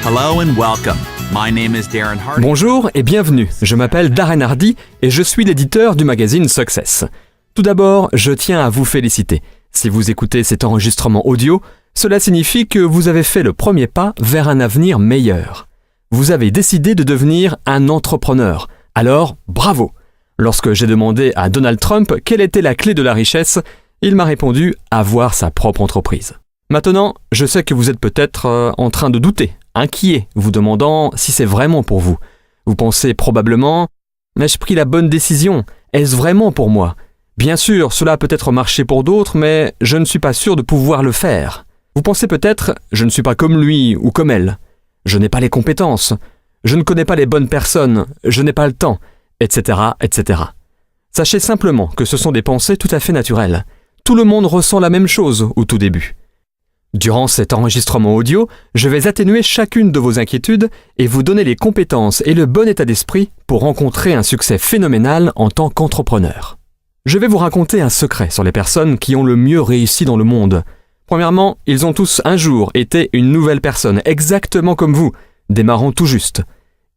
Hello and welcome. My name is Darren Hardy. Bonjour et bienvenue, je m'appelle Darren Hardy et je suis l'éditeur du magazine Success. Tout d'abord, je tiens à vous féliciter. Si vous écoutez cet enregistrement audio, cela signifie que vous avez fait le premier pas vers un avenir meilleur. Vous avez décidé de devenir un entrepreneur. Alors, bravo! Lorsque j'ai demandé à Donald Trump quelle était la clé de la richesse, il m'a répondu « avoir sa propre entreprise ». Maintenant, je sais que vous êtes peut-être en train de douter, inquiet, vous demandant si c'est vraiment pour vous. Vous pensez probablement « mais j'ai pris la bonne décision, est-ce vraiment pour moi ?» Bien sûr, cela a peut-être marché pour d'autres, mais je ne suis pas sûr de pouvoir le faire. Vous pensez peut-être « je ne suis pas comme lui ou comme elle ». Je n'ai pas les compétences, je ne connais pas les bonnes personnes, je n'ai pas le temps, etc., etc. Sachez simplement que ce sont des pensées tout à fait naturelles. Tout le monde ressent la même chose au tout début. Durant cet enregistrement audio, je vais atténuer chacune de vos inquiétudes et vous donner les compétences et le bon état d'esprit pour rencontrer un succès phénoménal en tant qu'entrepreneur. Je vais vous raconter un secret sur les personnes qui ont le mieux réussi dans le monde. Premièrement, ils ont tous un jour été une nouvelle personne, exactement comme vous, démarrant tout juste.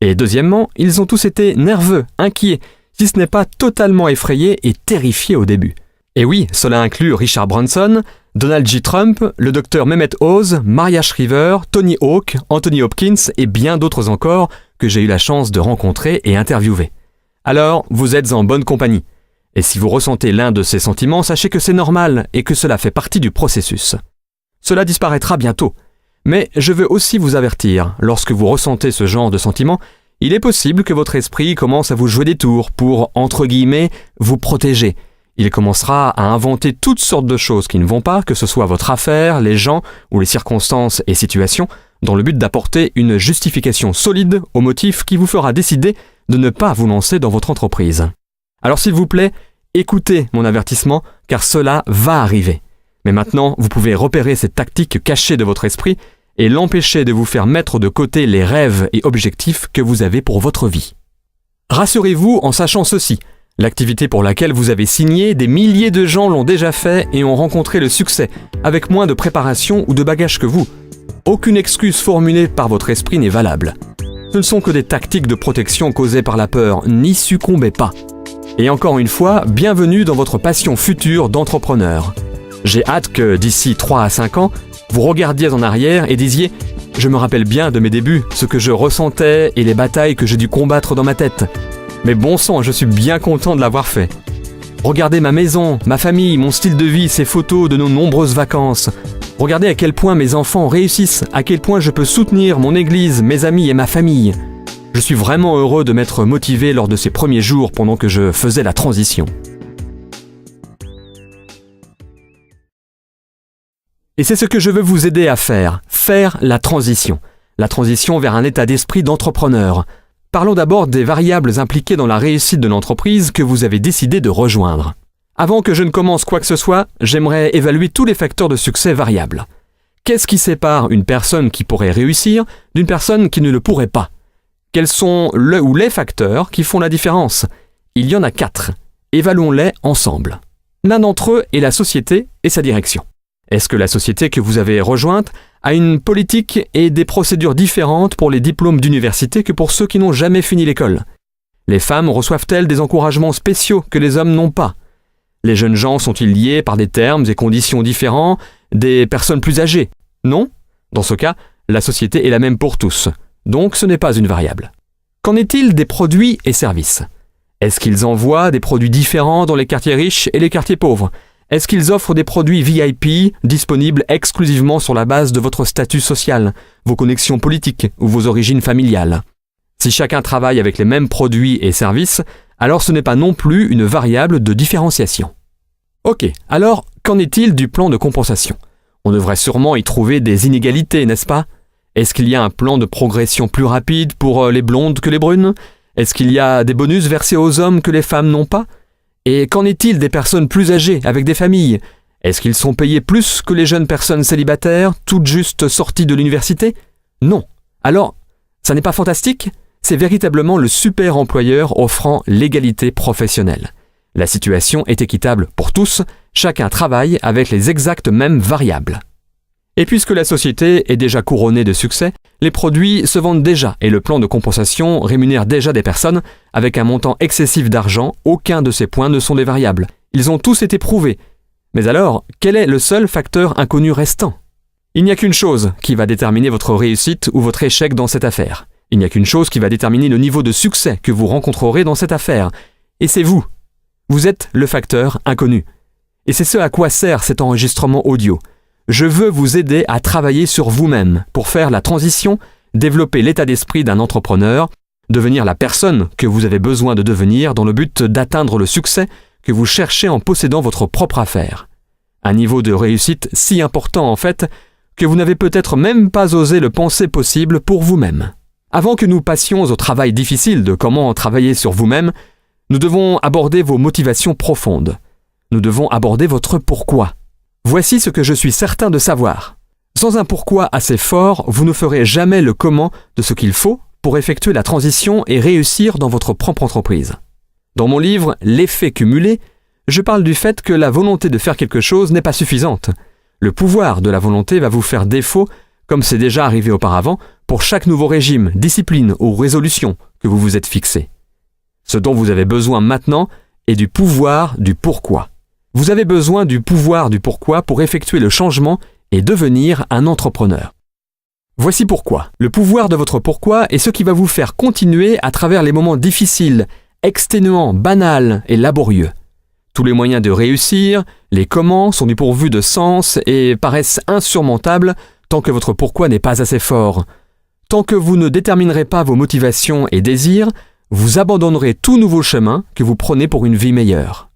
Et deuxièmement, ils ont tous été nerveux, inquiets, si ce n'est pas totalement effrayés et terrifiés au début. Et oui, cela inclut Richard Branson, Donald J. Trump, le docteur Mehmet Oz, Maria Shriver, Tony Hawk, Anthony Hopkins et bien d'autres encore que j'ai eu la chance de rencontrer et interviewer. Alors, vous êtes en bonne compagnie. Et si vous ressentez l'un de ces sentiments, sachez que c'est normal et que cela fait partie du processus. Cela disparaîtra bientôt. Mais je veux aussi vous avertir, lorsque vous ressentez ce genre de sentiments, il est possible que votre esprit commence à vous jouer des tours pour, entre guillemets, vous protéger. Il commencera à inventer toutes sortes de choses qui ne vont pas, que ce soit votre affaire, les gens ou les circonstances et situations, dans le but d'apporter une justification solide au motif qui vous fera décider de ne pas vous lancer dans votre entreprise. Alors s'il vous plaît, écoutez mon avertissement, car cela va arriver. Mais maintenant, vous pouvez repérer cette tactique cachée de votre esprit et l'empêcher de vous faire mettre de côté les rêves et objectifs que vous avez pour votre vie. Rassurez-vous en sachant ceci, l'activité pour laquelle vous avez signé, des milliers de gens l'ont déjà fait et ont rencontré le succès, avec moins de préparation ou de bagages que vous. Aucune excuse formulée par votre esprit n'est valable. Ce ne sont que des tactiques de protection causées par la peur, n'y succombez pas. Et encore une fois, bienvenue dans votre passion future d'entrepreneur. J'ai hâte que, d'ici 3 à 5 ans, vous regardiez en arrière et disiez « Je me rappelle bien de mes débuts, ce que je ressentais et les batailles que j'ai dû combattre dans ma tête. Mais bon sang, je suis bien content de l'avoir fait. Regardez ma maison, ma famille, mon style de vie, ces photos de nos nombreuses vacances. Regardez à quel point mes enfants réussissent, à quel point je peux soutenir mon église, mes amis et ma famille. Je suis vraiment heureux de m'être motivé lors de ces premiers jours pendant que je faisais la transition. » Et c'est ce que je veux vous aider à faire la transition. La transition vers un état d'esprit d'entrepreneur. Parlons d'abord des variables impliquées dans la réussite de l'entreprise que vous avez décidé de rejoindre. Avant que je ne commence quoi que ce soit, j'aimerais évaluer tous les facteurs de succès variables. Qu'est-ce qui sépare une personne qui pourrait réussir d'une personne qui ne le pourrait pas ? Quels sont le ou les facteurs qui font la différence ? Il y en a 4. Évaluons-les ensemble. L'un d'entre eux est la société et sa direction. Est-ce que la société que vous avez rejointe a une politique et des procédures différentes pour les diplômes d'université que pour ceux qui n'ont jamais fini l'école ? Les femmes reçoivent-elles des encouragements spéciaux que les hommes n'ont pas ? Les jeunes gens sont-ils liés par des termes et conditions différents des personnes plus âgées ? Non ? Dans ce cas, la société est la même pour tous. Donc ce n'est pas une variable. Qu'en est-il des produits et services ? Est-ce qu'ils envoient des produits différents dans les quartiers riches et les quartiers pauvres ? Est-ce qu'ils offrent des produits VIP disponibles exclusivement sur la base de votre statut social, vos connexions politiques ou vos origines familiales ? Si chacun travaille avec les mêmes produits et services, alors ce n'est pas non plus une variable de différenciation. Ok, alors qu'en est-il du plan de compensation ? On devrait sûrement y trouver des inégalités, n'est-ce pas ? Est-ce qu'il y a un plan de progression plus rapide pour les blondes que les brunes ? Est-ce qu'il y a des bonus versés aux hommes que les femmes n'ont pas ? Et qu'en est-il des personnes plus âgées, avec des familles ? Est-ce qu'ils sont payés plus que les jeunes personnes célibataires, toutes juste sorties de l'université ? Non. Alors, ça n'est pas fantastique ? C'est véritablement le super employeur offrant l'égalité professionnelle. La situation est équitable pour tous, chacun travaille avec les exactes mêmes variables. Et puisque la société est déjà couronnée de succès, les produits se vendent déjà et le plan de compensation rémunère déjà des personnes avec un montant excessif d'argent. Aucun de ces points ne sont des variables. Ils ont tous été prouvés. Mais alors, quel est le seul facteur inconnu restant ? Il n'y a qu'une chose qui va déterminer votre réussite ou votre échec dans cette affaire. Il n'y a qu'une chose qui va déterminer le niveau de succès que vous rencontrerez dans cette affaire. Et c'est vous. Vous êtes le facteur inconnu. Et c'est ce à quoi sert cet enregistrement audio. Je veux vous aider à travailler sur vous-même pour faire la transition, développer l'état d'esprit d'un entrepreneur, devenir la personne que vous avez besoin de devenir dans le but d'atteindre le succès que vous cherchez en possédant votre propre affaire. Un niveau de réussite si important en fait que vous n'avez peut-être même pas osé le penser possible pour vous-même. Avant que nous passions au travail difficile de comment travailler sur vous-même, nous devons aborder vos motivations profondes. Nous devons aborder votre pourquoi. Voici ce que je suis certain de savoir. Sans un pourquoi assez fort, vous ne ferez jamais le comment de ce qu'il faut pour effectuer la transition et réussir dans votre propre entreprise. Dans mon livre « L'effet cumulé », je parle du fait que la volonté de faire quelque chose n'est pas suffisante. Le pouvoir de la volonté va vous faire défaut, comme c'est déjà arrivé auparavant, pour chaque nouveau régime, discipline ou résolution que vous vous êtes fixé. Ce dont vous avez besoin maintenant est du pouvoir du pourquoi. Vous avez besoin du pouvoir du pourquoi pour effectuer le changement et devenir un entrepreneur. Voici pourquoi. Le pouvoir de votre pourquoi est ce qui va vous faire continuer à travers les moments difficiles, exténuants, banals et laborieux. Tous les moyens de réussir, les comment sont dépourvus de sens et paraissent insurmontables tant que votre pourquoi n'est pas assez fort. Tant que vous ne déterminerez pas vos motivations et désirs, vous abandonnerez tout nouveau chemin que vous prenez pour une vie meilleure.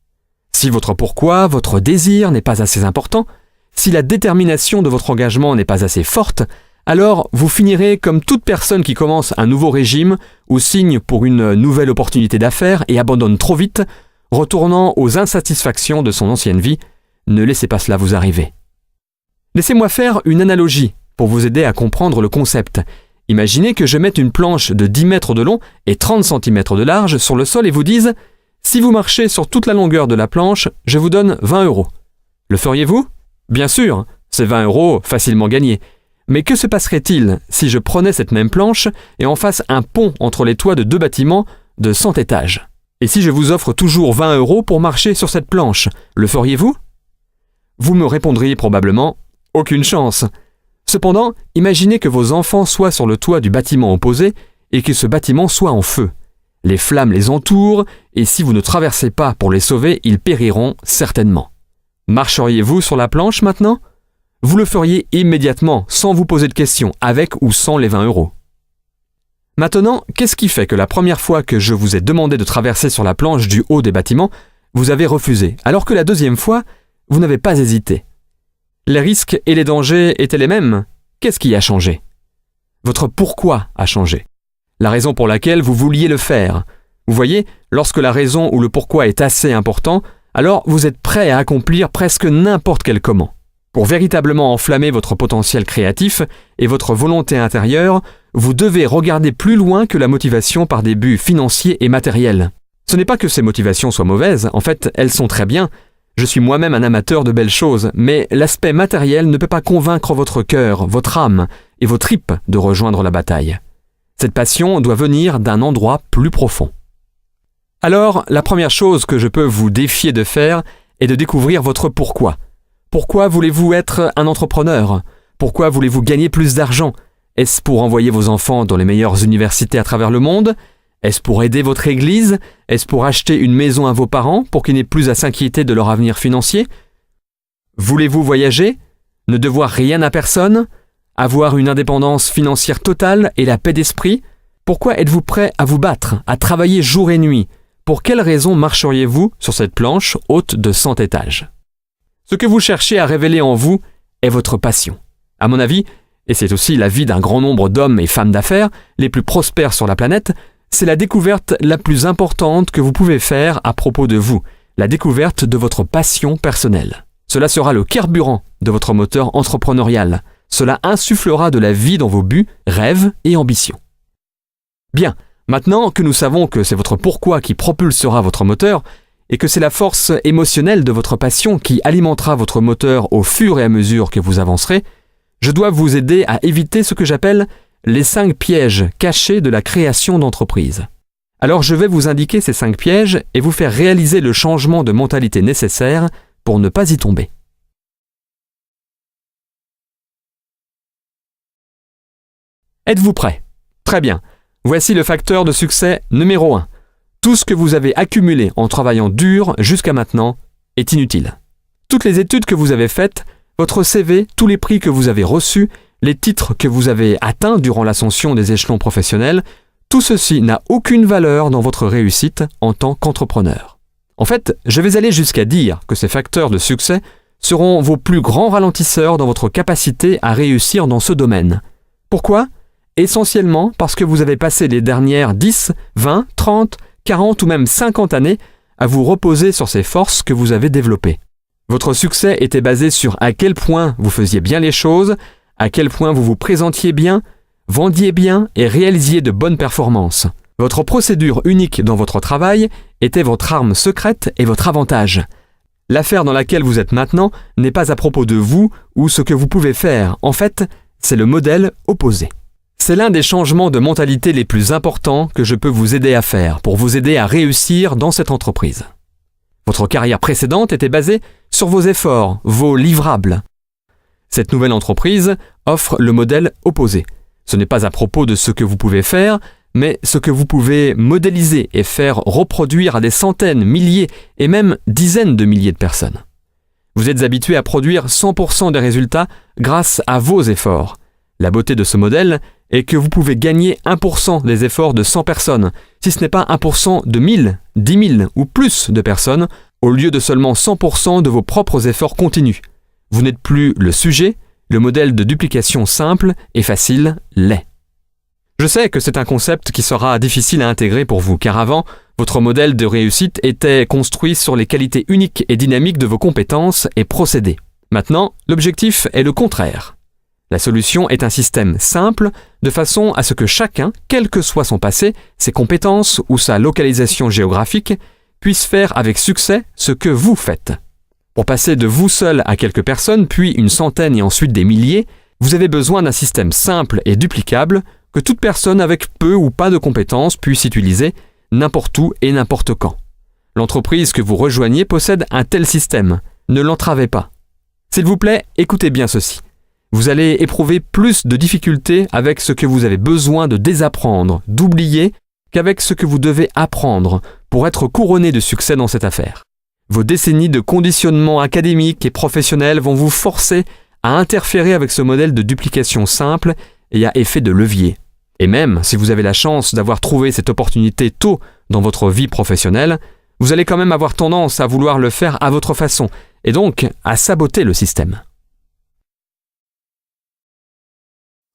Si votre pourquoi, votre désir n'est pas assez important, si la détermination de votre engagement n'est pas assez forte, alors vous finirez comme toute personne qui commence un nouveau régime ou signe pour une nouvelle opportunité d'affaires et abandonne trop vite, retournant aux insatisfactions de son ancienne vie. Ne laissez pas cela vous arriver. Laissez-moi faire une analogie pour vous aider à comprendre le concept. Imaginez que je mette une planche de 10 mètres de long et 30 cm de large sur le sol et vous dise « Si vous marchez sur toute la longueur de la planche, je vous donne 20 €. Le feriez-vous ? Bien sûr, c'est 20 € facilement gagnés. Mais que se passerait-il si je prenais cette même planche et en fasse un pont entre les toits de 2 bâtiments de 100 étages ? Et si je vous offre toujours 20 € pour marcher sur cette planche, le feriez-vous ? Vous me répondriez probablement « Aucune chance ». Cependant, imaginez que vos enfants soient sur le toit du bâtiment opposé et que ce bâtiment soit en feu. Les flammes les entourent et si vous ne traversez pas pour les sauver, ils périront certainement. Marcheriez-vous sur la planche maintenant ? Vous le feriez immédiatement, sans vous poser de questions, avec ou sans les 20 €. Maintenant, qu'est-ce qui fait que la première fois que je vous ai demandé de traverser sur la planche du haut des bâtiments, vous avez refusé, alors que la deuxième fois, vous n'avez pas hésité ? Les risques et les dangers étaient les mêmes. Qu'est-ce qui a changé ? Votre pourquoi a changé. La raison pour laquelle vous vouliez le faire. Vous voyez, lorsque la raison ou le pourquoi est assez important, alors vous êtes prêt à accomplir presque n'importe quel comment. Pour véritablement enflammer votre potentiel créatif et votre volonté intérieure, vous devez regarder plus loin que la motivation par des buts financiers et matériels. Ce n'est pas que ces motivations soient mauvaises, en fait, elles sont très bien. Je suis moi-même un amateur de belles choses, mais l'aspect matériel ne peut pas convaincre votre cœur, votre âme et vos tripes de rejoindre la bataille. Cette passion doit venir d'un endroit plus profond. Alors, la première chose que je peux vous défier de faire est de découvrir votre pourquoi. Pourquoi voulez-vous être un entrepreneur ? Pourquoi voulez-vous gagner plus d'argent ? Est-ce pour envoyer vos enfants dans les meilleures universités à travers le monde ? Est-ce pour aider votre église ? Est-ce pour acheter une maison à vos parents pour qu'ils n'aient plus à s'inquiéter de leur avenir financier ? Voulez-vous voyager ? Ne devoir rien à personne ? Avoir une indépendance financière totale et la paix d'esprit ? Pourquoi êtes-vous prêt à vous battre, à travailler jour et nuit ? Pour quelles raisons marcheriez-vous sur cette planche haute de 100 étages ? Ce que vous cherchez à révéler en vous est votre passion. À mon avis, et c'est aussi l'avis d'un grand nombre d'hommes et femmes d'affaires, les plus prospères sur la planète, c'est la découverte la plus importante que vous pouvez faire à propos de vous, la découverte de votre passion personnelle. Cela sera le carburant de votre moteur entrepreneurial. Cela insufflera de la vie dans vos buts, rêves et ambitions. Bien, maintenant que nous savons que c'est votre pourquoi qui propulsera votre moteur, et que c'est la force émotionnelle de votre passion qui alimentera votre moteur au fur et à mesure que vous avancerez, Je dois vous aider à éviter ce que j'appelle les 5 pièges cachés de la création d'entreprise. Alors je vais vous indiquer ces 5 pièges et vous faire réaliser le changement de mentalité nécessaire pour ne pas y tomber. Êtes-vous prêts? Très bien. Voici le facteur de succès numéro 1. Tout ce que vous avez accumulé en travaillant dur jusqu'à maintenant est inutile. Toutes les études que vous avez faites, votre CV, tous les prix que vous avez reçus, les titres que vous avez atteints durant l'ascension des échelons professionnels, tout ceci n'a aucune valeur dans votre réussite en tant qu'entrepreneur. En fait, je vais aller jusqu'à dire que ces facteurs de succès seront vos plus grands ralentisseurs dans votre capacité à réussir dans ce domaine. Pourquoi? Essentiellement parce que vous avez passé les dernières 10, 20, 30, 40 ou même 50 années à vous reposer sur ces forces que vous avez développées. Votre succès était basé sur à quel point vous faisiez bien les choses, à quel point vous vous présentiez bien, vendiez bien et réalisiez de bonnes performances. Votre procédure unique dans votre travail était votre arme secrète et votre avantage. L'affaire dans laquelle vous êtes maintenant n'est pas à propos de vous ou ce que vous pouvez faire. En fait, c'est le modèle opposé. C'est l'un des changements de mentalité les plus importants que je peux vous aider à faire pour vous aider à réussir dans cette entreprise. Votre carrière précédente était basée sur vos efforts, vos livrables. Cette nouvelle entreprise offre le modèle opposé. Ce n'est pas à propos de ce que vous pouvez faire, mais ce que vous pouvez modéliser et faire reproduire à des centaines, milliers et même dizaines de milliers de personnes. Vous êtes habitué à produire 100% des résultats grâce à vos efforts. La beauté de ce modèle est que vous pouvez gagner 1% des efforts de 100 personnes, si ce n'est pas 1% de 1000, 10 000 ou plus de personnes, au lieu de seulement 100% de vos propres efforts continus. Vous n'êtes plus le sujet, le modèle de duplication simple et facile l'est. Je sais que c'est un concept qui sera difficile à intégrer pour vous, car avant, votre modèle de réussite était construit sur les qualités uniques et dynamiques de vos compétences et procédés. Maintenant, l'objectif est le contraire. La solution est un système simple, de façon à ce que chacun, quel que soit son passé, ses compétences ou sa localisation géographique, puisse faire avec succès ce que vous faites. Pour passer de vous seul à quelques personnes, puis une centaine et ensuite des milliers, vous avez besoin d'un système simple et duplicable que toute personne avec peu ou pas de compétences puisse utiliser n'importe où et n'importe quand. L'entreprise que vous rejoignez possède un tel système. Ne l'entravez pas. S'il vous plaît, écoutez bien ceci. Vous allez éprouver plus de difficultés avec ce que vous avez besoin de désapprendre, d'oublier, qu'avec ce que vous devez apprendre pour être couronné de succès dans cette affaire. Vos décennies de conditionnement académique et professionnel vont vous forcer à interférer avec ce modèle de duplication simple et à effet de levier. Et même si vous avez la chance d'avoir trouvé cette opportunité tôt dans votre vie professionnelle, vous allez quand même avoir tendance à vouloir le faire à votre façon et donc à saboter le système.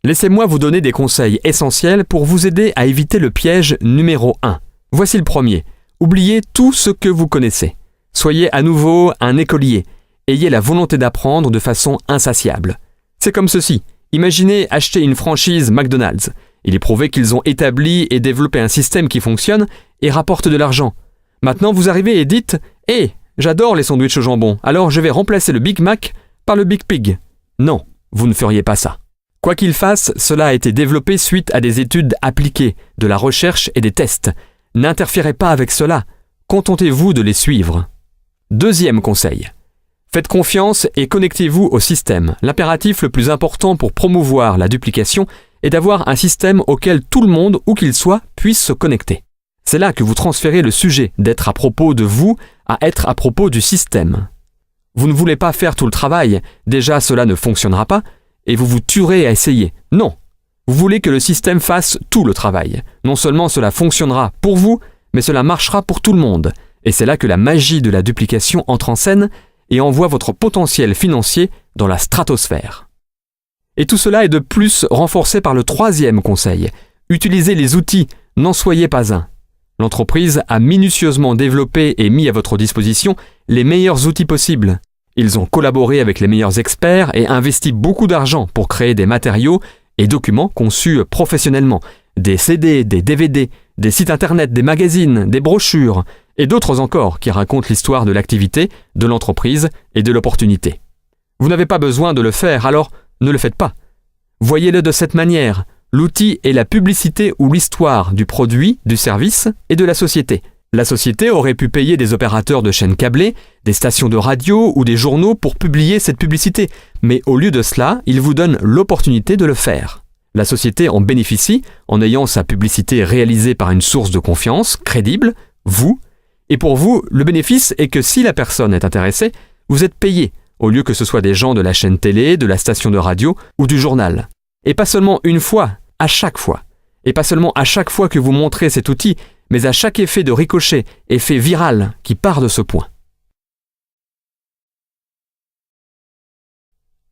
Laissez-moi vous donner des conseils essentiels pour vous aider à éviter le piège numéro 1. Voici le premier. Oubliez tout ce que vous connaissez. Soyez à nouveau un écolier. Ayez la volonté d'apprendre de façon insatiable. C'est comme ceci. Imaginez acheter une franchise McDonald's. Il est prouvé qu'ils ont établi et développé un système qui fonctionne et rapporte de l'argent. Maintenant, vous arrivez et dites « Hé, j'adore les sandwichs au jambon, alors je vais remplacer le Big Mac par le Big Pig. » Non, vous ne feriez pas ça. Quoi qu'il fasse, cela a été développé suite à des études appliquées, de la recherche et des tests. N'interférez pas avec cela. Contentez-vous de les suivre. Deuxième conseil. Faites confiance et connectez-vous au système. L'impératif le plus important pour promouvoir la duplication est d'avoir un système auquel tout le monde, où qu'il soit, puisse se connecter. C'est là que vous transférez le sujet d'être à propos de vous à être à propos du système. Vous ne voulez pas faire tout le travail, déjà cela ne fonctionnera pas, et vous vous tuerez à essayer. Non, vous voulez que le système fasse tout le travail. Non seulement cela fonctionnera pour vous, mais cela marchera pour tout le monde. Et c'est là que la magie de la duplication entre en scène et envoie votre potentiel financier dans la stratosphère. Et tout cela est de plus renforcé par le troisième conseil. Utilisez les outils, n'en soyez pas un. L'entreprise a minutieusement développé et mis à votre disposition les meilleurs outils possibles. Ils ont collaboré avec les meilleurs experts et investi beaucoup d'argent pour créer des matériaux et documents conçus professionnellement, des CD, des DVD, des sites internet, des magazines, des brochures et d'autres encore qui racontent l'histoire de l'activité, de l'entreprise et de l'opportunité. Vous n'avez pas besoin de le faire, alors ne le faites pas. Voyez-le de cette manière. L'outil est la publicité ou l'histoire du produit, du service et de la société. La société aurait pu payer des opérateurs de chaînes câblées, des stations de radio ou des journaux pour publier cette publicité, mais au lieu de cela, il vous donne l'opportunité de le faire. La société en bénéficie en ayant sa publicité réalisée par une source de confiance, crédible, vous, et pour vous, le bénéfice est que si la personne est intéressée, vous êtes payé, au lieu que ce soit des gens de la chaîne télé, de la station de radio ou du journal. Et pas seulement une fois, à chaque fois. Et pas seulement à chaque fois que vous montrez cet outil, mais à chaque effet de ricochet, effet viral qui part de ce point.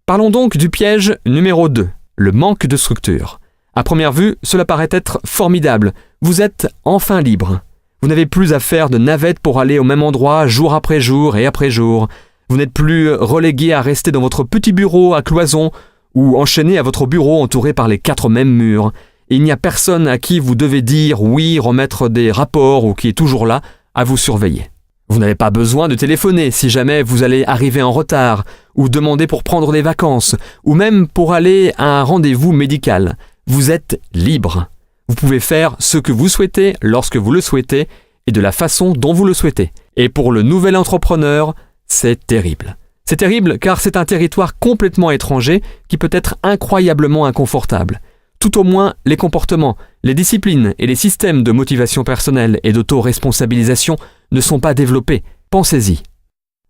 Parlons donc du piège numéro 2, le manque de structure. À première vue, cela paraît être formidable. Vous êtes enfin libre. Vous n'avez plus à faire de navette pour aller au même endroit jour après jour et après jour. Vous n'êtes plus relégué à rester dans votre petit bureau à cloison ou enchaîné à votre bureau entouré par les 4 mêmes murs. Il n'y a personne à qui vous devez dire oui, remettre des rapports ou qui est toujours là à vous surveiller. Vous n'avez pas besoin de téléphoner si jamais vous allez arriver en retard ou demander pour prendre des vacances ou même pour aller à un rendez-vous médical. Vous êtes libre. Vous pouvez faire ce que vous souhaitez lorsque vous le souhaitez et de la façon dont vous le souhaitez. Et pour le nouvel entrepreneur, c'est terrible. C'est terrible car c'est un territoire complètement étranger qui peut être incroyablement inconfortable. Tout au moins, les comportements, les disciplines et les systèmes de motivation personnelle et d'auto-responsabilisation ne sont pas développés. Pensez-y.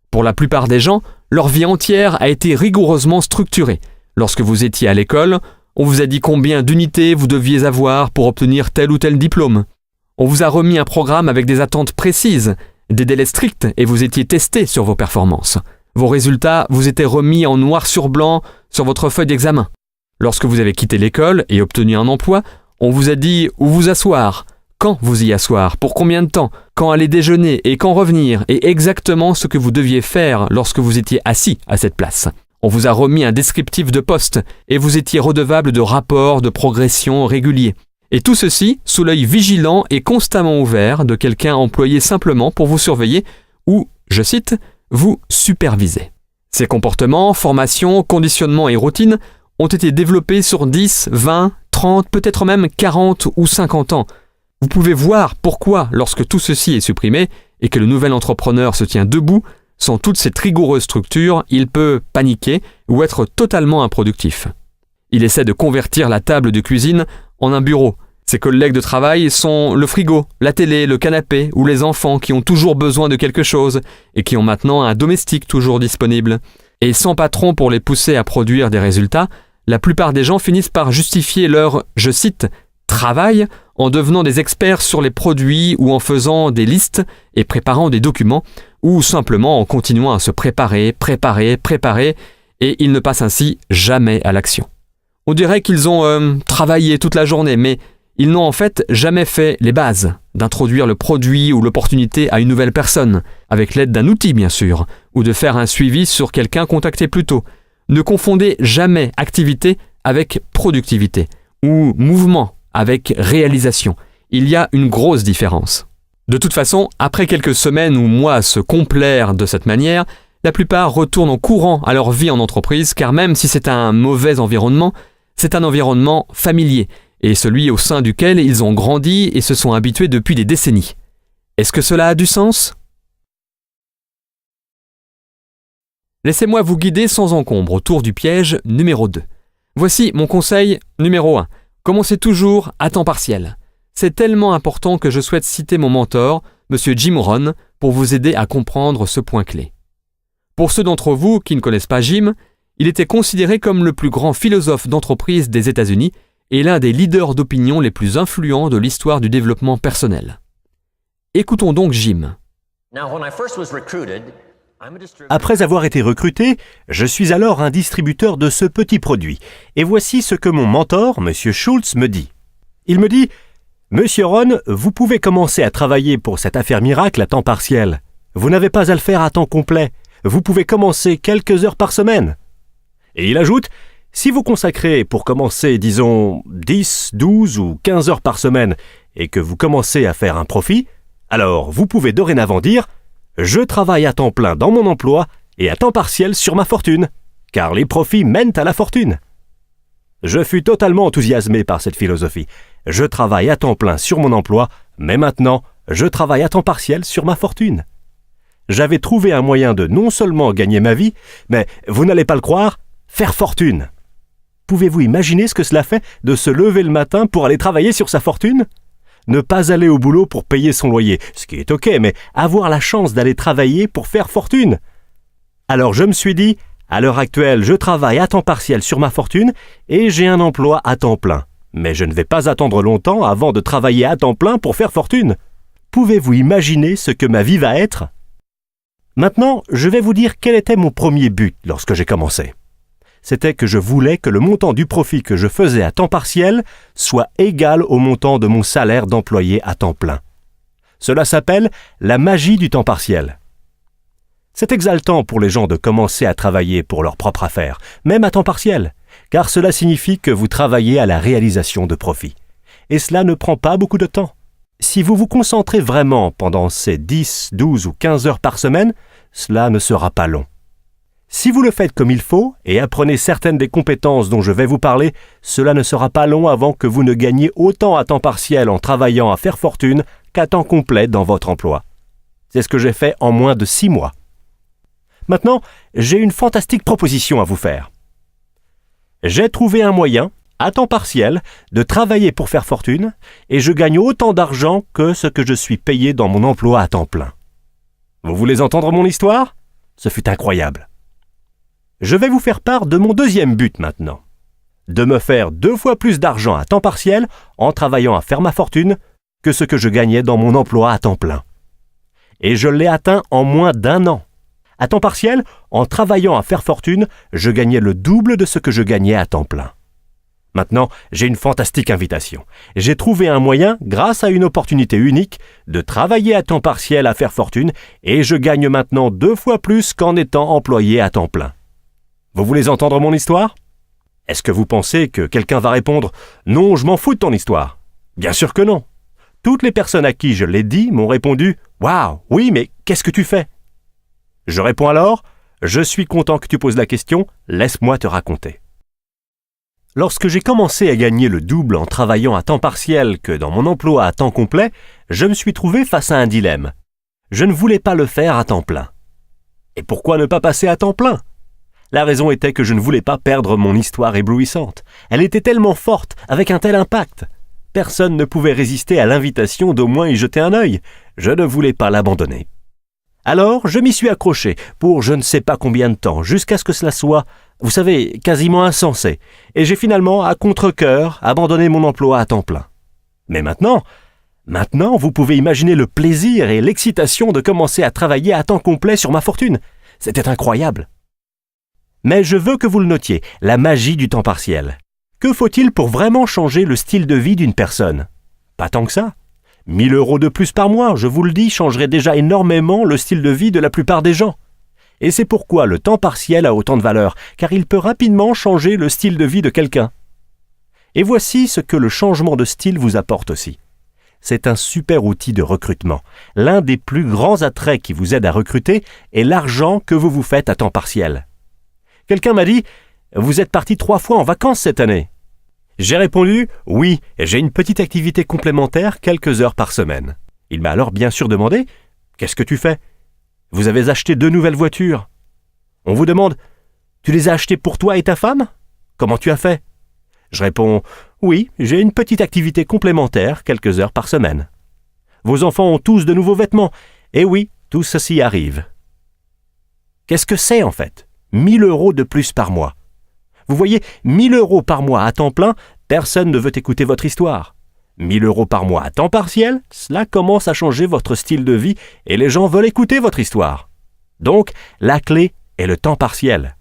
Pour la plupart des gens, leur vie entière a été rigoureusement structurée. Lorsque vous étiez à l'école, on vous a dit combien d'unités vous deviez avoir pour obtenir tel ou tel diplôme. On vous a remis un programme avec des attentes précises, des délais stricts et vous étiez testé sur vos performances. Vos résultats vous étaient remis en noir sur blanc sur votre feuille d'examen. Lorsque vous avez quitté l'école et obtenu un emploi, on vous a dit où vous asseoir, quand vous y asseoir, pour combien de temps, quand aller déjeuner et quand revenir, et exactement ce que vous deviez faire lorsque vous étiez assis à cette place. On vous a remis un descriptif de poste et vous étiez redevable de rapports de progression réguliers. Et tout ceci sous l'œil vigilant et constamment ouvert de quelqu'un employé simplement pour vous surveiller ou, je cite, vous superviser. Ces comportements, formations, conditionnements et routines ont été développés sur 10, 20, 30, peut-être même 40 ou 50 ans. Vous pouvez voir pourquoi, lorsque tout ceci est supprimé et que le nouvel entrepreneur se tient debout, sans toute cette rigoureuse structure, il peut paniquer ou être totalement improductif. Il essaie de convertir la table de cuisine en un bureau. Ses collègues de travail sont le frigo, la télé, le canapé ou les enfants qui ont toujours besoin de quelque chose et qui ont maintenant un domestique toujours disponible. Et sans patron pour les pousser à produire des résultats, la plupart des gens finissent par justifier leur, je cite, « travail » en devenant des experts sur les produits ou en faisant des listes et préparant des documents ou simplement en continuant à se préparer et ils ne passent ainsi jamais à l'action. On dirait qu'ils ont travaillé toute la journée, mais ils n'ont en fait jamais fait les bases d'introduire le produit ou l'opportunité à une nouvelle personne, avec l'aide d'un outil bien sûr, ou de faire un suivi sur quelqu'un contacté plus tôt. Ne confondez jamais activité avec productivité ou mouvement avec réalisation. Il y a une grosse différence. De toute façon, après quelques semaines ou mois à se complaire de cette manière, la plupart retournent en courant à leur vie en entreprise car même si c'est un mauvais environnement, c'est un environnement familier et celui au sein duquel ils ont grandi et se sont habitués depuis des décennies. Est-ce que cela a du sens ? Laissez-moi vous guider sans encombre autour du piège numéro 2. Voici mon conseil numéro 1. Commencez toujours à temps partiel. C'est tellement important que je souhaite citer mon mentor, M. Jim Rohn, pour vous aider à comprendre ce point clé. Pour ceux d'entre vous qui ne connaissent pas Jim, il était considéré comme le plus grand philosophe d'entreprise des États-Unis et l'un des leaders d'opinion les plus influents de l'histoire du développement personnel. Écoutons donc Jim. Après avoir été recruté, je suis alors un distributeur de ce petit produit. Et voici ce que mon mentor, M. Schultz, me dit. Il me dit « Monsieur Rohn, vous pouvez commencer à travailler pour cette affaire miracle à temps partiel. Vous n'avez pas à le faire à temps complet. Vous pouvez commencer quelques heures par semaine. » Et il ajoute « Si vous consacrez pour commencer, disons, 10, 12 ou 15 heures par semaine et que vous commencez à faire un profit, alors vous pouvez dorénavant dire « Je travaille à temps plein dans mon emploi et à temps partiel sur ma fortune, car les profits mènent à la fortune. » Je fus totalement enthousiasmé par cette philosophie. Je travaille à temps plein sur mon emploi, mais maintenant, je travaille à temps partiel sur ma fortune. J'avais trouvé un moyen de non seulement gagner ma vie, mais, vous n'allez pas le croire, faire fortune. Pouvez-vous imaginer ce que cela fait de se lever le matin pour aller travailler sur sa fortune ? Ne pas aller au boulot pour payer son loyer, ce qui est ok, mais avoir la chance d'aller travailler pour faire fortune. Alors je me suis dit, à l'heure actuelle, je travaille à temps partiel sur ma fortune et j'ai un emploi à temps plein. Mais je ne vais pas attendre longtemps avant de travailler à temps plein pour faire fortune. Pouvez-vous imaginer ce que ma vie va être ? Maintenant, je vais vous dire quel était mon premier but lorsque j'ai commencé. C'était que je voulais que le montant du profit que je faisais à temps partiel soit égal au montant de mon salaire d'employé à temps plein. Cela s'appelle la magie du temps partiel. C'est exaltant pour les gens de commencer à travailler pour leur propre affaire, même à temps partiel, car cela signifie que vous travaillez à la réalisation de profits. Et cela ne prend pas beaucoup de temps. Si vous vous concentrez vraiment pendant ces 10, 12 ou 15 heures par semaine, cela ne sera pas long. Si vous le faites comme il faut et apprenez certaines des compétences dont je vais vous parler, cela ne sera pas long avant que vous ne gagniez autant à temps partiel en travaillant à faire fortune qu'à temps complet dans votre emploi. C'est ce que j'ai fait en moins de 6 mois. Maintenant, j'ai une fantastique proposition à vous faire. J'ai trouvé un moyen, à temps partiel, de travailler pour faire fortune et je gagne autant d'argent que ce que je suis payé dans mon emploi à temps plein. Vous voulez entendre mon histoire ? Ce fut incroyable. Je vais vous faire part de mon deuxième but maintenant. De me faire 2 fois plus d'argent à temps partiel en travaillant à faire ma fortune que ce que je gagnais dans mon emploi à temps plein. Et je l'ai atteint en moins d'1 an. À temps partiel, en travaillant à faire fortune, je gagnais le double de ce que je gagnais à temps plein. Maintenant, j'ai une fantastique invitation. J'ai trouvé un moyen, grâce à une opportunité unique, de travailler à temps partiel à faire fortune et je gagne maintenant 2 fois plus qu'en étant employé à temps plein. Vous voulez entendre mon histoire ? Est-ce que vous pensez que quelqu'un va répondre « Non, je m'en fous de ton histoire ». Bien sûr que non. Toutes les personnes à qui je l'ai dit m'ont répondu « Waouh, oui, mais qu'est-ce que tu fais ?» Je réponds alors « Je suis content que tu poses la question, laisse-moi te raconter ». Lorsque j'ai commencé à gagner le double en travaillant à temps partiel que dans mon emploi à temps complet, je me suis trouvé face à un dilemme. Je ne voulais pas le faire à temps plein. Et pourquoi ne pas passer à temps plein ? La raison était que je ne voulais pas perdre mon histoire éblouissante. Elle était tellement forte, avec un tel impact. Personne ne pouvait résister à l'invitation d'au moins y jeter un œil. Je ne voulais pas l'abandonner. Alors, je m'y suis accroché pour je ne sais pas combien de temps, jusqu'à ce que cela soit, vous savez, quasiment insensé. Et j'ai finalement, à contre-cœur, abandonné mon emploi à temps plein. Mais maintenant, vous pouvez imaginer le plaisir et l'excitation de commencer à travailler à temps complet sur ma fortune. C'était incroyable. Mais je veux que vous le notiez, la magie du temps partiel. Que faut-il pour vraiment changer le style de vie d'une personne ? Pas tant que ça. 1 000 € de plus par mois, je vous le dis, changerait déjà énormément le style de vie de la plupart des gens. Et c'est pourquoi le temps partiel a autant de valeur, car il peut rapidement changer le style de vie de quelqu'un. Et voici ce que le changement de style vous apporte aussi. C'est un super outil de recrutement. L'un des plus grands attraits qui vous aide à recruter est l'argent que vous vous faites à temps partiel. Quelqu'un m'a dit « Vous êtes parti 3 fois en vacances cette année ?» J'ai répondu « Oui, j'ai une petite activité complémentaire quelques heures par semaine. » Il m'a alors bien sûr demandé « Qu'est-ce que tu fais ? Vous avez acheté 2 nouvelles voitures. On vous demande « Tu les as achetées pour toi et ta femme ? Comment tu as fait ?» Je réponds « Oui, j'ai une petite activité complémentaire quelques heures par semaine. » Vos enfants ont tous de nouveaux vêtements. Et oui, tout ceci arrive. Qu'est-ce que c'est en fait ? 1 000 € de plus par mois. Vous voyez, 1 000 € par mois à temps plein, personne ne veut écouter votre histoire. 1 000 € par mois à temps partiel, cela commence à changer votre style de vie et les gens veulent écouter votre histoire. Donc, la clé est le temps partiel.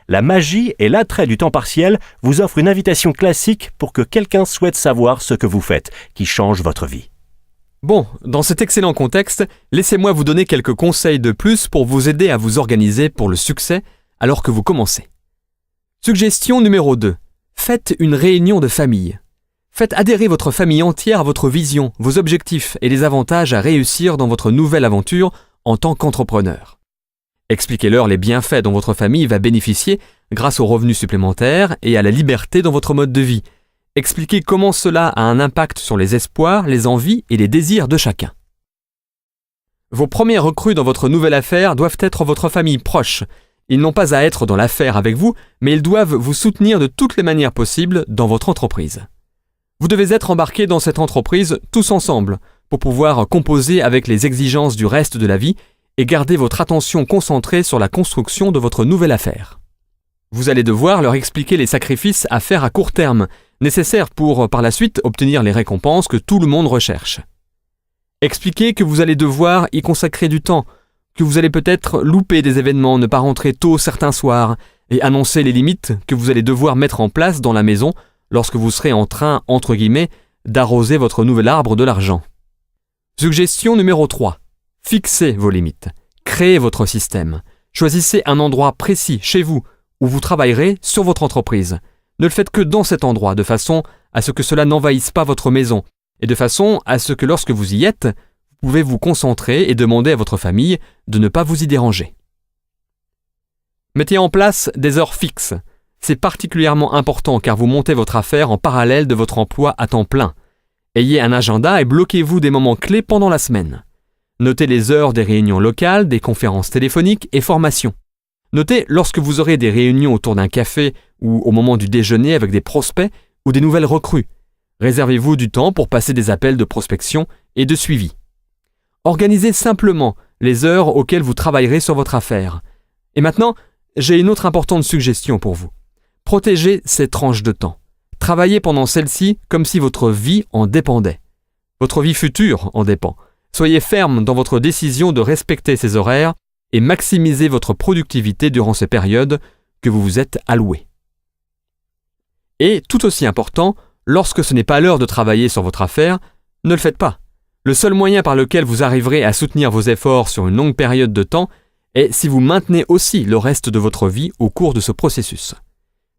La magie et l'attrait du temps partiel vous offrent une invitation classique pour que quelqu'un souhaite savoir ce que vous faites, qui change votre vie. Bon, dans cet excellent contexte, laissez-moi vous donner quelques conseils de plus pour vous aider à vous organiser pour le succès alors que vous commencez. Suggestion numéro 2. Faites une réunion de famille. Faites adhérer votre famille entière à votre vision, vos objectifs et les avantages à réussir dans votre nouvelle aventure en tant qu'entrepreneur. Expliquez-leur les bienfaits dont votre famille va bénéficier grâce aux revenus supplémentaires et à la liberté dans votre mode de vie. Expliquez comment cela a un impact sur les espoirs, les envies et les désirs de chacun. Vos premiers recrues dans votre nouvelle affaire doivent être votre famille proche. Ils n'ont pas à être dans l'affaire avec vous, mais ils doivent vous soutenir de toutes les manières possibles dans votre entreprise. Vous devez être embarqués dans cette entreprise tous ensemble pour pouvoir composer avec les exigences du reste de la vie et garder votre attention concentrée sur la construction de votre nouvelle affaire. Vous allez devoir leur expliquer les sacrifices à faire à court terme, nécessaires pour, par la suite, obtenir les récompenses que tout le monde recherche. Expliquez que vous allez devoir y consacrer du temps, que vous allez peut-être louper des événements, ne pas rentrer tôt certains soirs, et annoncer les limites que vous allez devoir mettre en place dans la maison lorsque vous serez en train, entre guillemets, d'arroser votre nouvel arbre de l'argent. Suggestion numéro 3. Fixez vos limites. Créez votre système. Choisissez un endroit précis chez vous où vous travaillerez sur votre entreprise. Ne le faites que dans cet endroit, de façon à ce que cela n'envahisse pas votre maison, et de façon à ce que lorsque vous y êtes, vous pouvez vous concentrer et demander à votre famille de ne pas vous y déranger. Mettez en place des heures fixes. C'est particulièrement important car vous montez votre affaire en parallèle de votre emploi à temps plein. Ayez un agenda et bloquez-vous des moments clés pendant la semaine. Notez les heures des réunions locales, des conférences téléphoniques et formations. Notez lorsque vous aurez des réunions autour d'un café ou au moment du déjeuner avec des prospects ou des nouvelles recrues. Réservez-vous du temps pour passer des appels de prospection et de suivi. Organisez simplement les heures auxquelles vous travaillerez sur votre affaire. Et maintenant, j'ai une autre importante suggestion pour vous. Protégez ces tranches de temps. Travaillez pendant celles-ci comme si votre vie en dépendait. Votre vie future en dépend. Soyez ferme dans votre décision de respecter ces horaires et maximisez votre productivité durant ces périodes que vous vous êtes allouées. Et tout aussi important, lorsque ce n'est pas l'heure de travailler sur votre affaire, ne le faites pas. Le seul moyen par lequel vous arriverez à soutenir vos efforts sur une longue période de temps est si vous maintenez aussi le reste de votre vie au cours de ce processus.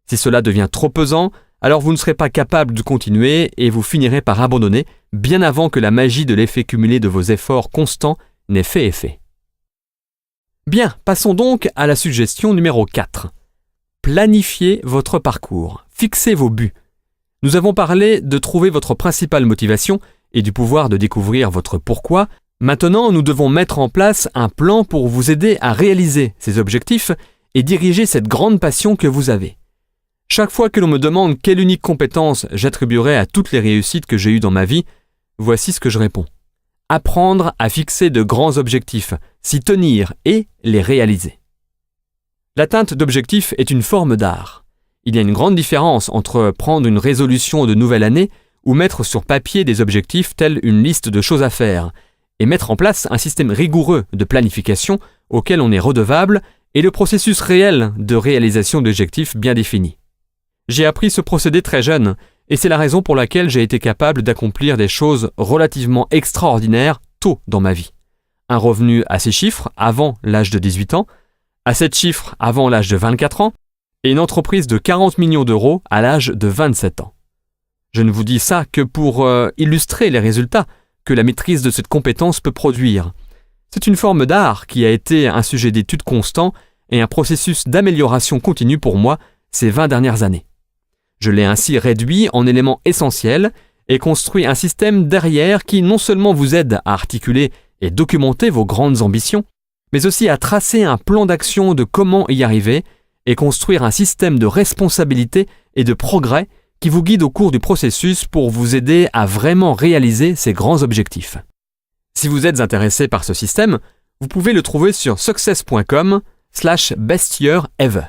Si cela devient trop pesant, alors vous ne serez pas capable de continuer et vous finirez par abandonner bien avant que la magie de l'effet cumulé de vos efforts constants n'ait fait effet. Bien, passons donc à la suggestion numéro 4. Planifiez votre parcours. Fixez vos buts. Nous avons parlé de trouver votre principale motivation et du pouvoir de découvrir votre pourquoi. Maintenant, nous devons mettre en place un plan pour vous aider à réaliser ces objectifs et diriger cette grande passion que vous avez. Chaque fois que l'on me demande quelle unique compétence j'attribuerai à toutes les réussites que j'ai eues dans ma vie, voici ce que je réponds. Apprendre à fixer de grands objectifs, s'y tenir et les réaliser. L'atteinte d'objectifs est une forme d'art. Il y a une grande différence entre prendre une résolution de nouvelle année ou mettre sur papier des objectifs tels une liste de choses à faire et mettre en place un système rigoureux de planification auquel on est redevable et le processus réel de réalisation d'objectifs bien définis. J'ai appris ce procédé très jeune et c'est la raison pour laquelle j'ai été capable d'accomplir des choses relativement extraordinaires tôt dans ma vie. Un revenu à 6 chiffres avant l'âge de 18 ans, à 7 chiffres avant l'âge de 24 ans et une entreprise de 40 millions d'euros à l'âge de 27 ans. Je ne vous dis ça que pour illustrer les résultats que la maîtrise de cette compétence peut produire. C'est une forme d'art qui a été un sujet d'étude constant et un processus d'amélioration continue pour moi ces 20 dernières années. Je l'ai ainsi réduit en éléments essentiels et construit un système derrière qui non seulement vous aide à articuler et documenter vos grandes ambitions, mais aussi à tracer un plan d'action de comment y arriver et construire un système de responsabilité et de progrès qui vous guide au cours du processus pour vous aider à vraiment réaliser ces grands objectifs. Si vous êtes intéressé par ce système, vous pouvez le trouver sur success.com/bestyearever.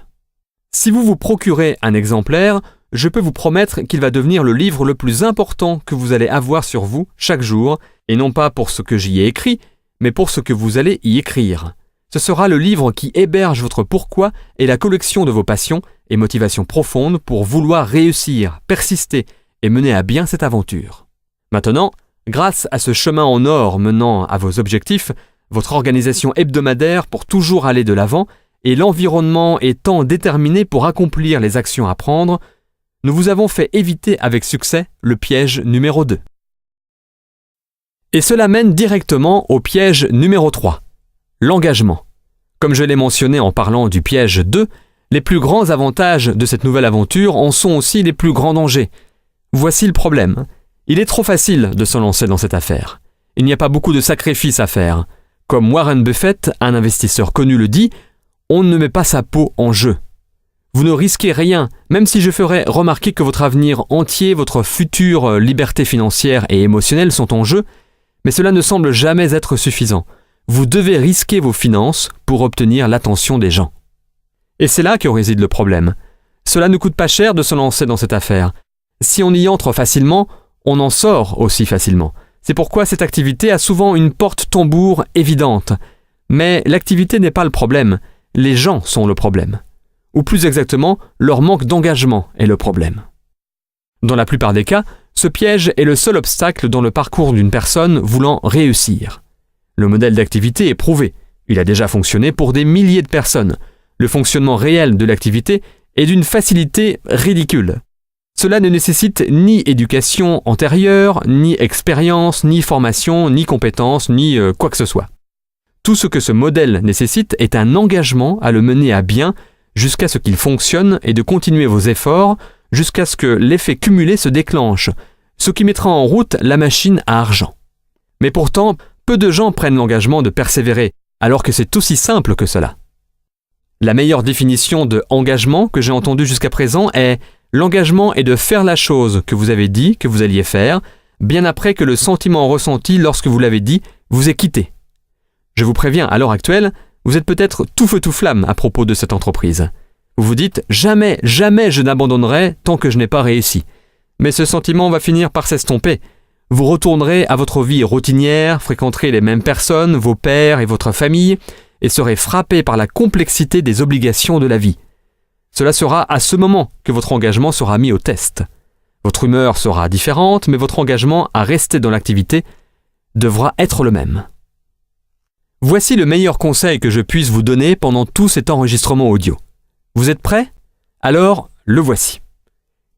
Si vous vous procurez un exemplaire, je peux vous promettre qu'il va devenir le livre le plus important que vous allez avoir sur vous chaque jour, et non pas pour ce que j'y ai écrit, mais pour ce que vous allez y écrire. Ce sera le livre qui héberge votre pourquoi et la collection de vos passions et motivations profondes pour vouloir réussir, persister et mener à bien cette aventure. Maintenant, grâce à ce chemin en or menant à vos objectifs, votre organisation hebdomadaire pour toujours aller de l'avant et l'environnement étant déterminé pour accomplir les actions à prendre, nous vous avons fait éviter avec succès le piège numéro 2. Et cela mène directement au piège numéro 3, l'engagement. Comme je l'ai mentionné en parlant du piège 2, les plus grands avantages de cette nouvelle aventure en sont aussi les plus grands dangers. Voici le problème. Il est trop facile de se lancer dans cette affaire. Il n'y a pas beaucoup de sacrifices à faire. Comme Warren Buffett, un investisseur connu, le dit, on ne met pas sa peau en jeu. Vous ne risquez rien, même si je ferais remarquer que votre avenir entier, votre future liberté financière et émotionnelle sont en jeu, mais cela ne semble jamais être suffisant. Vous devez risquer vos finances pour obtenir l'attention des gens. Et c'est là que réside le problème. Cela ne coûte pas cher de se lancer dans cette affaire. Si on y entre facilement, on en sort aussi facilement. C'est pourquoi cette activité a souvent une porte-tambour évidente. Mais l'activité n'est pas le problème, les gens sont le problème. Ou plus exactement, leur manque d'engagement est le problème. Dans la plupart des cas, ce piège est le seul obstacle dans le parcours d'une personne voulant réussir. Le modèle d'activité est prouvé. Il a déjà fonctionné pour des milliers de personnes. Le fonctionnement réel de l'activité est d'une facilité ridicule. Cela ne nécessite ni éducation antérieure, ni expérience, ni formation, ni compétence, ni quoi que ce soit. Tout ce que ce modèle nécessite est un engagement à le mener à bien jusqu'à ce qu'il fonctionne et de continuer vos efforts jusqu'à ce que l'effet cumulé se déclenche, ce qui mettra en route la machine à argent. Mais pourtant, peu de gens prennent l'engagement de persévérer, alors que c'est aussi simple que cela. La meilleure définition de engagement que j'ai entendue jusqu'à présent est « l'engagement est de faire la chose que vous avez dit que vous alliez faire, bien après que le sentiment ressenti lorsque vous l'avez dit vous ait quitté ». Je vous préviens, à l'heure actuelle, vous êtes peut-être tout feu tout flamme à propos de cette entreprise. Vous vous dites « jamais, jamais je n'abandonnerai tant que je n'ai pas réussi ». Mais ce sentiment va finir par s'estomper. Vous retournerez à votre vie routinière, fréquenterez les mêmes personnes, vos pairs et votre famille, et serez frappé par la complexité des obligations de la vie. Cela sera à ce moment que votre engagement sera mis au test. Votre humeur sera différente, mais votre engagement à rester dans l'activité devra être le même. Voici le meilleur conseil que je puisse vous donner pendant tout cet enregistrement audio. Vous êtes prêts? Alors, le voici.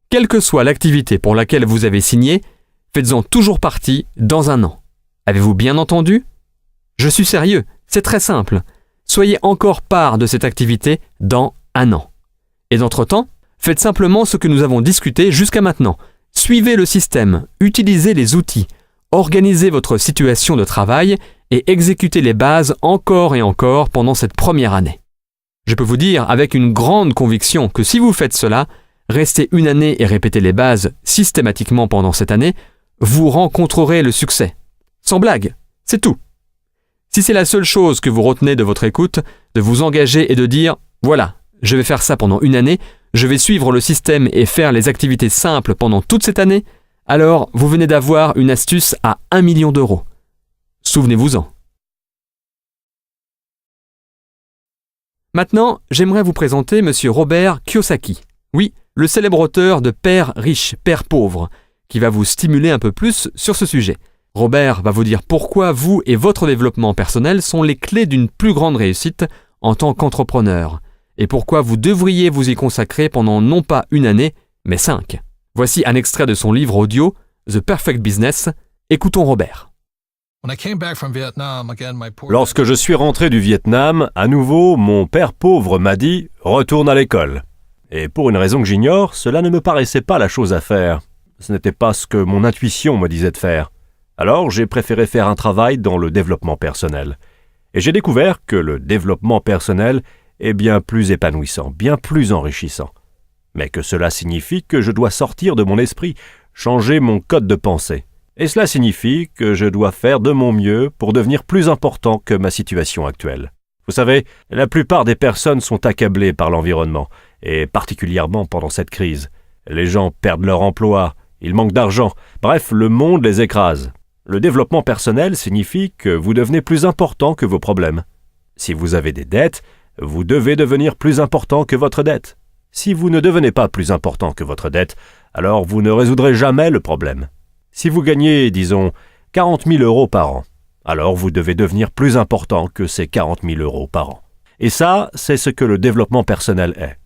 Quelle que soit l'activité pour laquelle vous avez signé, faites-en toujours partie dans un an. Avez-vous bien entendu? Je suis sérieux, c'est très simple. Soyez encore part de cette activité dans un an. Et d'entre-temps, faites simplement ce que nous avons discuté jusqu'à maintenant. Suivez le système, utilisez les outils, organisez votre situation de travail et exécutez les bases encore et encore pendant cette première année. Je peux vous dire avec une grande conviction que si vous faites cela, restez une année et répétez les bases systématiquement pendant cette année, vous rencontrerez le succès. Sans blague, c'est tout. Si c'est la seule chose que vous retenez de votre écoute, de vous engager et de dire « Voilà, je vais faire ça pendant une année, je vais suivre le système et faire les activités simples pendant toute cette année », alors vous venez d'avoir une astuce à 1 million d'euros. Souvenez-vous-en. Maintenant, j'aimerais vous présenter M. Robert Kiyosaki. Oui, le célèbre auteur de Père riche, Père pauvre, qui va vous stimuler un peu plus sur ce sujet. Robert va vous dire pourquoi vous et votre développement personnel sont les clés d'une plus grande réussite en tant qu'entrepreneur, et pourquoi vous devriez vous y consacrer pendant non pas une année, mais 5. Voici un extrait de son livre audio, The Perfect Business. Écoutons Robert. Lorsque je suis rentré du Vietnam, à nouveau, mon père pauvre m'a dit « Retourne à l'école ». Et pour une raison que j'ignore, cela ne me paraissait pas la chose à faire. Ce n'était pas ce que mon intuition me disait de faire. Alors j'ai préféré faire un travail dans le développement personnel. Et j'ai découvert que le développement personnel est bien plus épanouissant, bien plus enrichissant. Mais que cela signifie que je dois sortir de mon esprit, changer mon code de pensée. Et cela signifie que je dois faire de mon mieux pour devenir plus important que ma situation actuelle. Vous savez, la plupart des personnes sont accablées par l'environnement, et particulièrement pendant cette crise. Les gens perdent leur emploi, ils manquent d'argent, bref, le monde les écrase. Le développement personnel signifie que vous devenez plus important que vos problèmes. Si vous avez des dettes, vous devez devenir plus important que votre dette. Si vous ne devenez pas plus important que votre dette, alors vous ne résoudrez jamais le problème. Si vous gagnez, disons, 40 000 euros par an, alors vous devez devenir plus important que ces 40 000 euros par an. Et ça, c'est ce que le développement personnel est.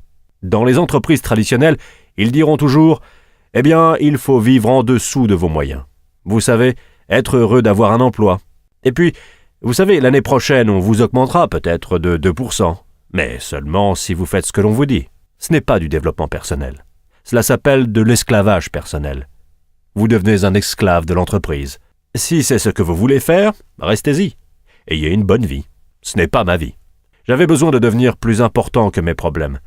Dans les entreprises traditionnelles, ils diront toujours « Eh bien, il faut vivre en dessous de vos moyens. Vous savez, être heureux d'avoir un emploi. Et puis, Vous savez, l'année prochaine, on vous augmentera peut-être de 2%, mais seulement si vous faites ce que l'on vous dit. Ce n'est pas du développement personnel. Cela s'appelle de l'esclavage personnel. Vous devenez un esclave de l'entreprise. Si c'est ce que vous voulez faire, restez-y. Ayez une bonne vie. Ce n'est pas ma vie. J'avais besoin de devenir plus important que mes problèmes.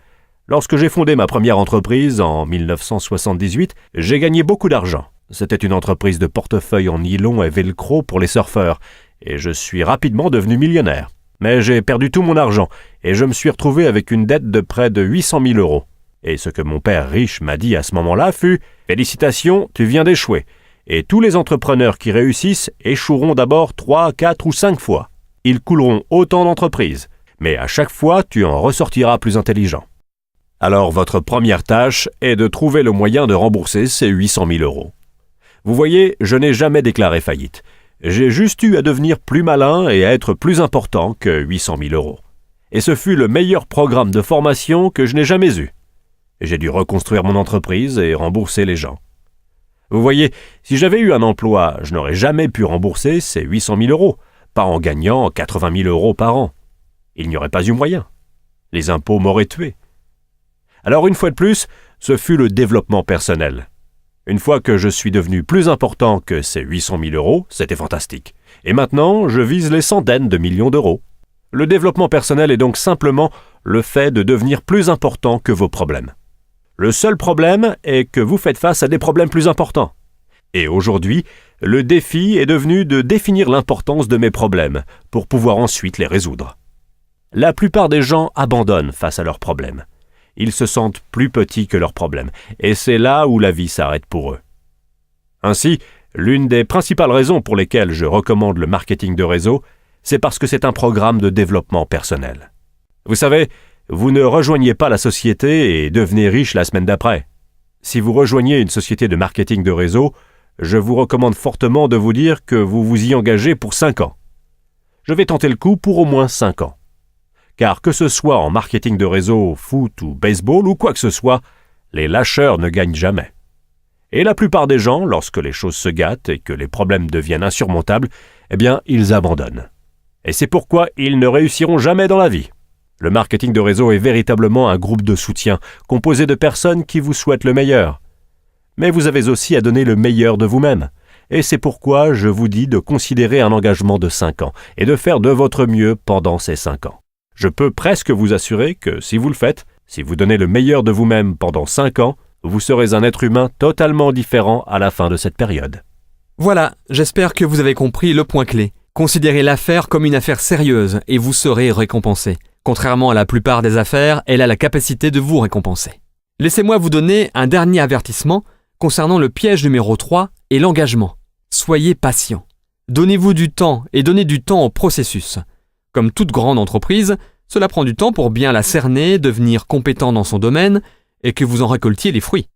Lorsque j'ai fondé ma première entreprise en 1978, j'ai gagné beaucoup d'argent. C'était une entreprise de portefeuille en nylon et velcro pour les surfeurs, et je suis rapidement devenu millionnaire. Mais j'ai perdu tout mon argent, et je me suis retrouvé avec une dette de près de 800 000 €. Et ce que mon père riche m'a dit à ce moment-là fut « Félicitations, tu viens d'échouer. Et tous les entrepreneurs qui réussissent échoueront d'abord 3, 4 ou 5 fois. Ils couleront autant d'entreprises, mais à chaque fois, tu en ressortiras plus intelligent. Alors votre première tâche est de trouver le moyen de rembourser ces 800 000 €. Vous voyez, je n'ai jamais déclaré faillite. J'ai juste eu à devenir plus malin et à être plus important que 800 000 €. Et ce fut le meilleur programme de formation que je n'ai jamais eu. J'ai dû reconstruire mon entreprise et rembourser les gens. Vous voyez, si j'avais eu un emploi, je n'aurais jamais pu rembourser ces 800 000 €, pas en gagnant 80 000 € par an. Il n'y aurait pas eu moyen. Les impôts m'auraient tué. Alors une fois de plus, ce fut le développement personnel. Une fois que je suis devenu plus important que ces 800 000 €, c'était fantastique. Et maintenant, je vise les centaines de millions d'euros. Le développement personnel est donc simplement le fait de devenir plus important que vos problèmes. Le seul problème est que vous faites face à des problèmes plus importants. Et aujourd'hui, le défi est devenu de définir l'importance de mes problèmes pour pouvoir ensuite les résoudre. La plupart des gens abandonnent face à leurs problèmes. Ils se sentent plus petits que leurs problèmes, et c'est là où la vie s'arrête pour eux. Ainsi, l'une des principales raisons pour lesquelles je recommande le marketing de réseau, c'est parce que c'est un programme de développement personnel. Vous savez, vous ne rejoignez pas la société et devenez riche la semaine d'après. Si vous rejoignez une société de marketing de réseau, je vous recommande fortement de vous dire que vous vous y engagez pour 5 ans. Je vais tenter le coup pour au moins 5 ans. Car que ce soit en marketing de réseau, foot ou baseball ou quoi que ce soit, les lâcheurs ne gagnent jamais. Et la plupart des gens, lorsque les choses se gâtent et que les problèmes deviennent insurmontables, eh bien, ils abandonnent. Et c'est pourquoi ils ne réussiront jamais dans la vie. Le marketing de réseau est véritablement un groupe de soutien composé de personnes qui vous souhaitent le meilleur. Mais vous avez aussi à donner le meilleur de vous-même. Et c'est pourquoi je vous dis de considérer un engagement de 5 ans et de faire de votre mieux pendant ces 5 ans. Je peux presque vous assurer que si vous le faites, si vous donnez le meilleur de vous-même pendant 5 ans, vous serez un être humain totalement différent à la fin de cette période. Voilà, j'espère que vous avez compris le point clé. Considérez l'affaire comme une affaire sérieuse et vous serez récompensé. Contrairement à la plupart des affaires, elle a la capacité de vous récompenser. Laissez-moi vous donner un dernier avertissement concernant le piège numéro 3 et l'engagement. Soyez patient. Donnez-vous du temps et donnez du temps au processus. Comme toute grande entreprise, cela prend du temps pour bien la cerner, devenir compétent dans son domaine et que vous en récoltiez les fruits.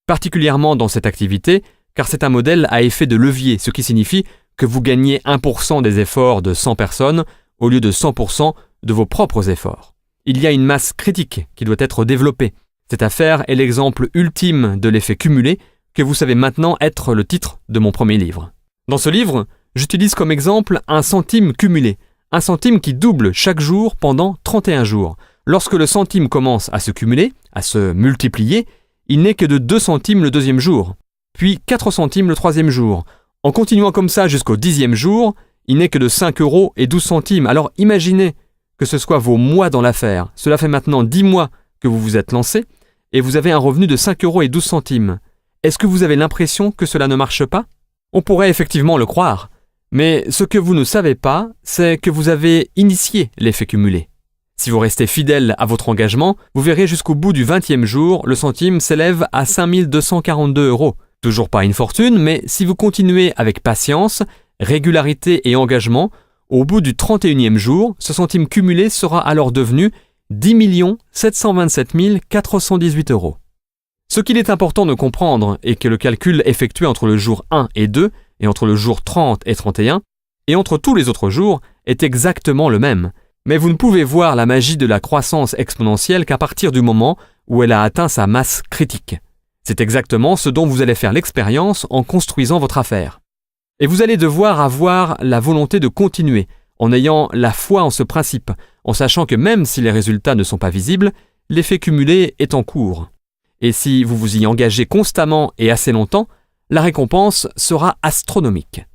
Particulièrement dans cette activité, car c'est un modèle à effet de levier, ce qui signifie que vous gagnez 1% des efforts de 100 personnes au lieu de 100% de vos propres efforts. Il y a une masse critique qui doit être développée. Cette affaire est l'exemple ultime de l'effet cumulé que vous savez maintenant être le titre de mon premier livre. Dans ce livre, j'utilise comme exemple un centime cumulé. Un centime qui double chaque jour pendant 31 jours. Lorsque le centime commence à se cumuler, à se multiplier, il n'est que de 2 centimes le 2e jour, puis 4 centimes le 3e jour. En continuant comme ça jusqu'au 10e jour, il n'est que de 5 € et 12 centimes. Alors imaginez que ce soit vos mois dans l'affaire. Cela fait maintenant 10 mois que vous vous êtes lancé et vous avez un revenu de 5 € et 12 centimes. Est-ce que vous avez l'impression que cela ne marche pas ? On pourrait effectivement le croire. Mais ce que vous ne savez pas, c'est que vous avez initié l'effet cumulé. Si vous restez fidèle à votre engagement, vous verrez jusqu'au bout du 20e jour, le centime s'élève à 5 242 €. Toujours pas une fortune, mais si vous continuez avec patience, régularité et engagement, au bout du 31e jour, ce centime cumulé sera alors devenu 10 727 418 €. Ce qu'il est important de comprendre est que le calcul effectué entre le jour 1 et 2 et entre le jour 30 et 31, et entre tous les autres jours, est exactement le même. Mais vous ne pouvez voir la magie de la croissance exponentielle qu'à partir du moment où elle a atteint sa masse critique. C'est exactement ce dont vous allez faire l'expérience en construisant votre affaire. Et vous allez devoir avoir la volonté de continuer, en ayant la foi en ce principe, en sachant que même si les résultats ne sont pas visibles, l'effet cumulé est en cours. Et si vous vous y engagez constamment et assez longtemps, la récompense sera astronomique.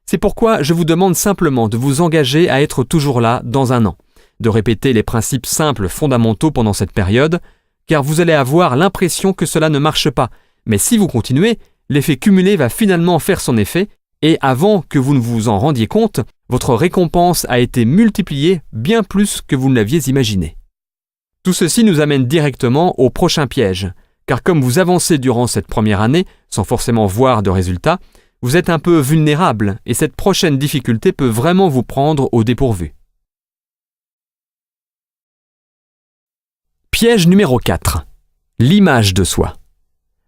C'est pourquoi je vous demande simplement de vous engager à être toujours là dans un an, de répéter les principes simples fondamentaux pendant cette période, car vous allez avoir l'impression que cela ne marche pas. Mais si vous continuez, l'effet cumulé va finalement faire son effet, et avant que vous ne vous en rendiez compte, votre récompense a été multipliée bien plus que vous ne l'aviez imaginé. Tout ceci nous amène directement au prochain piège, car comme vous avancez durant cette première année, sans forcément voir de résultats, vous êtes un peu vulnérable, et cette prochaine difficulté peut vraiment vous prendre au dépourvu. Piège numéro 4. L'image de soi.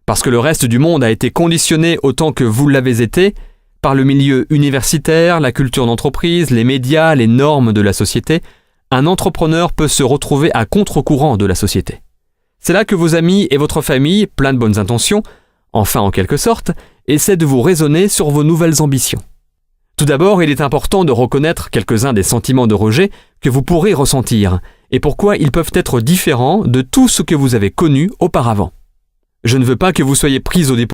Parce que le reste du monde a été conditionné autant que vous l'avez été, par le milieu universitaire, la culture d'entreprise, les médias, les normes de la société, un entrepreneur peut se retrouver à contre-courant de la société. C'est là que vos amis et votre famille, plein de bonnes intentions, enfin en quelque sorte, essaient de vous raisonner sur vos nouvelles ambitions. Tout d'abord, il est important de reconnaître quelques-uns des sentiments de rejet que vous pourrez ressentir, et pourquoi ils peuvent être différents de tout ce que vous avez connu auparavant. Je ne veux pas que vous soyez pris au dépourvu